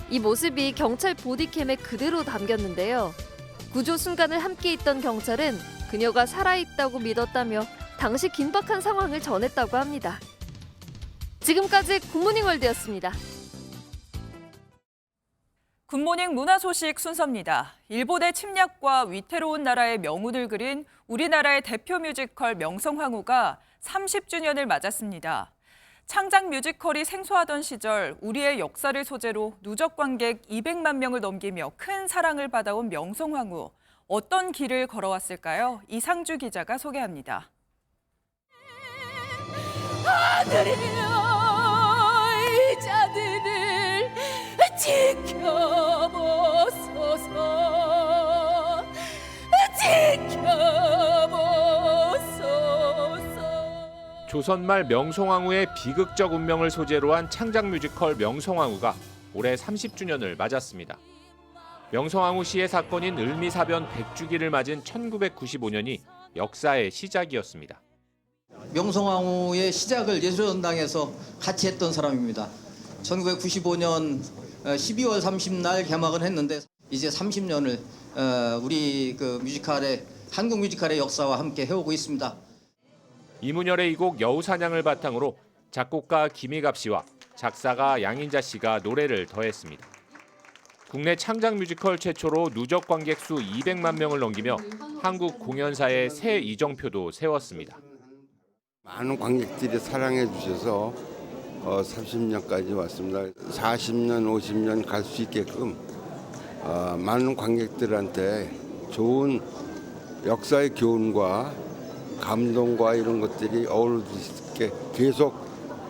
이 모습이 경찰 보디캠에 그대로 담겼는데요. 구조 순간을 함께 있던 경찰은 그녀가 살아있다고 믿었다며 당시 긴박한 상황을 전했다고 합니다. 지금까지 굿모닝 월드였습니다. 굿모닝 문화 소식 순서입니다. 일본의 침략과 위태로운 나라의 명운을 그린 우리나라의 대표 뮤지컬 명성황후가 30주년을 맞았습니다. 창작 뮤지컬이 생소하던 시절 우리의 역사를 소재로 누적 관객 200만 명을 넘기며 큰 사랑을 받아온 명성황후. 어떤 길을 걸어왔을까요? 이상주 기자가 소개합니다. 하늘이여 이 자들을 지켜보소서 조선말 명성황후의 비극적 운명을 소재로 한 창작 뮤지컬 명성황후가 올해 30주년을 맞았습니다. 명성황후 씨의 사건인 을미사변 100주기를 맞은 1995년이 역사의 시작이었습니다. 명성황후의 시작을 예술전당에서 같이 했던 사람입니다. 1995년 12월 30날 개막을 했는데 이제 30년을 우리 한국 뮤지컬의 역사와 함께 해오고 있습니다. 이문열의 이 곡 여우사냥을 바탕으로 작곡가 김희갑 씨와 작사가 양인자 씨가 노래를 더했습니다. 국내 창작 뮤지컬 최초로 누적 관객 수 200만 명을 넘기며 한국 공연사의 새 이정표도 세웠습니다. 많은 관객들이 사랑해 주셔서 30년까지 왔습니다. 40년, 50년 갈 수 있게끔 많은 관객들한테 좋은 역사의 교훈과 감동과 이런 것들이 어우러질 수 있게 계속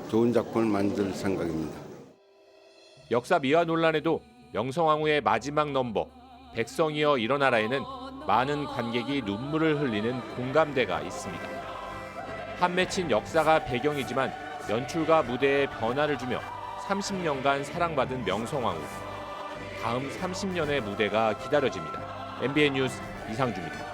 좋은 작품을 만들 생각입니다. 역사 미화 논란에도 명성황후의 마지막 넘버 백성이여 일어나라에는 많은 관객이 눈물을 흘리는 공감대가 있습니다. 한 맺힌 역사가 배경이지만 연출과 무대에 변화를 주며 30년간 사랑받은 명성황후. 다음 30년의 무대가 기다려집니다. MBN 뉴스 이상주입니다.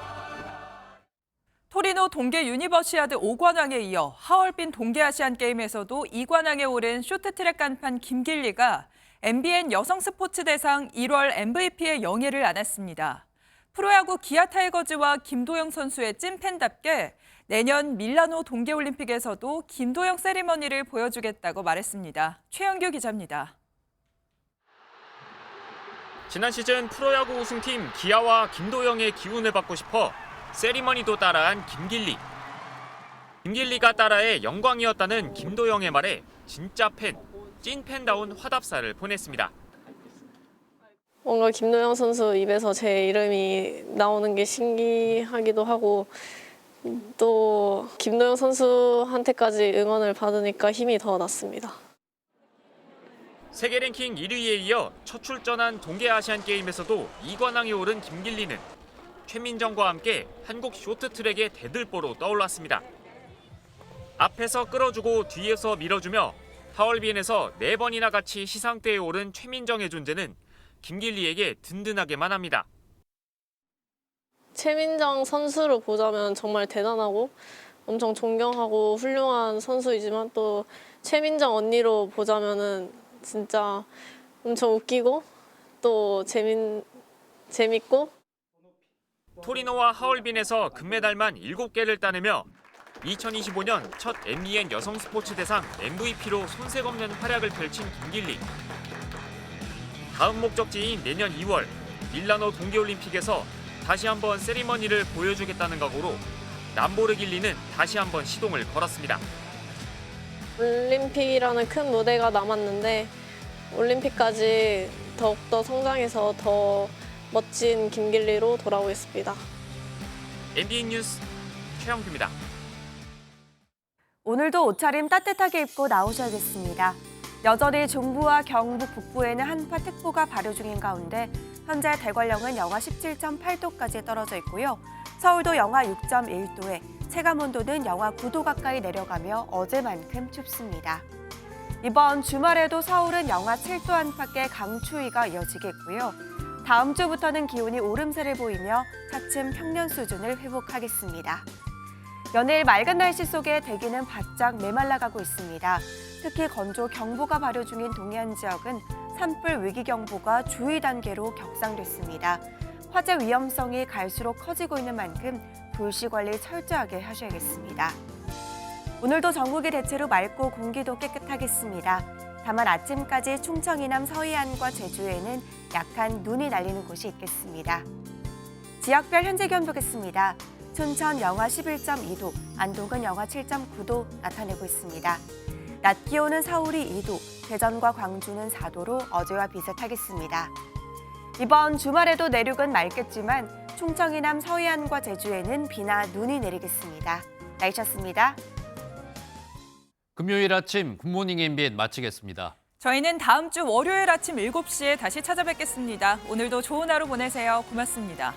토리노 동계 유니버시아드 5관왕에 이어 하얼빈 동계아시안게임에서도 2관왕에 오른 쇼트트랙 간판 김길리가 MBN 여성 스포츠 대상 1월 MVP의 영예를 안았습니다. 프로야구 기아 타이거즈와 김도영 선수의 찐팬답게 내년 밀라노 동계올림픽에서도 김도영 세리머니를 보여주겠다고 말했습니다. 최영규 기자입니다. 지난 시즌 프로야구 우승팀 기아와 김도영의 기운을 받고 싶어 세리머니도 따라한 김길리. 김길리가 따라해 영광이었다는 김도영의 말에 진짜 팬, 찐팬다운 화답사를 보냈습니다. 뭔가 김도영 선수 입에서 제 이름이 나오는 게 신기하기도 하고 또 김도영 선수한테까지 응원을 받으니까 힘이 더 났습니다. 세계 랭킹 1위에 이어 첫 출전한 동계아시안게임에서도 2관왕에 오른 김길리는 최민정과 함께 한국 쇼트트랙의 대들보로 떠올랐습니다. 앞에서 끌어주고 뒤에서 밀어주며 하얼빈에서 4번이나 같이 시상대에 오른 최민정의 존재는 김길리에게 든든하게만 합니다. 최민정 선수로 보자면 정말 대단하고 엄청 존경하고 훌륭한 선수이지만 또 최민정 언니로 보자면은 진짜 엄청 웃기고 또 재밌고 토리노와 하얼빈에서 금메달만 7개를 따내며 2025년 첫 MBN 여성 스포츠 대상 MVP로 손색 없는 활약을 펼친 김길리. 다음 목적지인 내년 2월 밀라노 동계올림픽에서 다시 한번 세리머니를 보여주겠다는 각오로 람보르길리는 다시 한번 시동을 걸었습니다. 올림픽이라는 큰 무대가 남았는데 올림픽까지 더욱더 성장해서 더 멋진 김길리로 돌아오겠습니다. MBN 뉴스 최영규입니다. 오늘도 옷차림 따뜻하게 입고 나오셔야겠습니다. 여전히 중부와 경북 북부에는 한파특보가 발효 중인 가운데 현재 대관령은 영하 17.8도까지 떨어져 있고요. 서울도 영하 6.1도에 체감온도는 영하 9도 가까이 내려가며 어제만큼 춥습니다. 이번 주말에도 서울은 영하 7도 안팎의 강추위가 이어지겠고요. 다음 주부터는 기온이 오름세를 보이며 차츰 평년 수준을 회복하겠습니다. 연일 맑은 날씨 속에 대기는 바짝 메말라가고 있습니다. 특히 건조 경보가 발효 중인 동해안 지역은 산불 위기경보가 주의 단계로 격상됐습니다. 화재 위험성이 갈수록 커지고 있는 만큼 불씨 관리 철저하게 하셔야겠습니다. 오늘도 전국이 대체로 맑고 공기도 깨끗하겠습니다. 다만 아침까지 충청 이남 서해안과 제주에는 약한 눈이 날리는 곳이 있겠습니다. 지역별 현재 기온 보겠습니다. 춘천 영하 11.2도, 안동은 영하 7.9도 나타내고 있습니다. 낮 기온은 서울이 2도, 대전과 광주는 4도로 어제와 비슷하겠습니다. 이번 주말에도 내륙은 맑겠지만 충청 이남 서해안과 제주에는 비나 눈이 내리겠습니다. 날씨였습니다. 금요일 아침 굿모닝 MBN 마치겠습니다. 저희는 다음 주 월요일 아침 7시에 다시 찾아뵙겠습니다. 오늘도 좋은 하루 보내세요. 고맙습니다.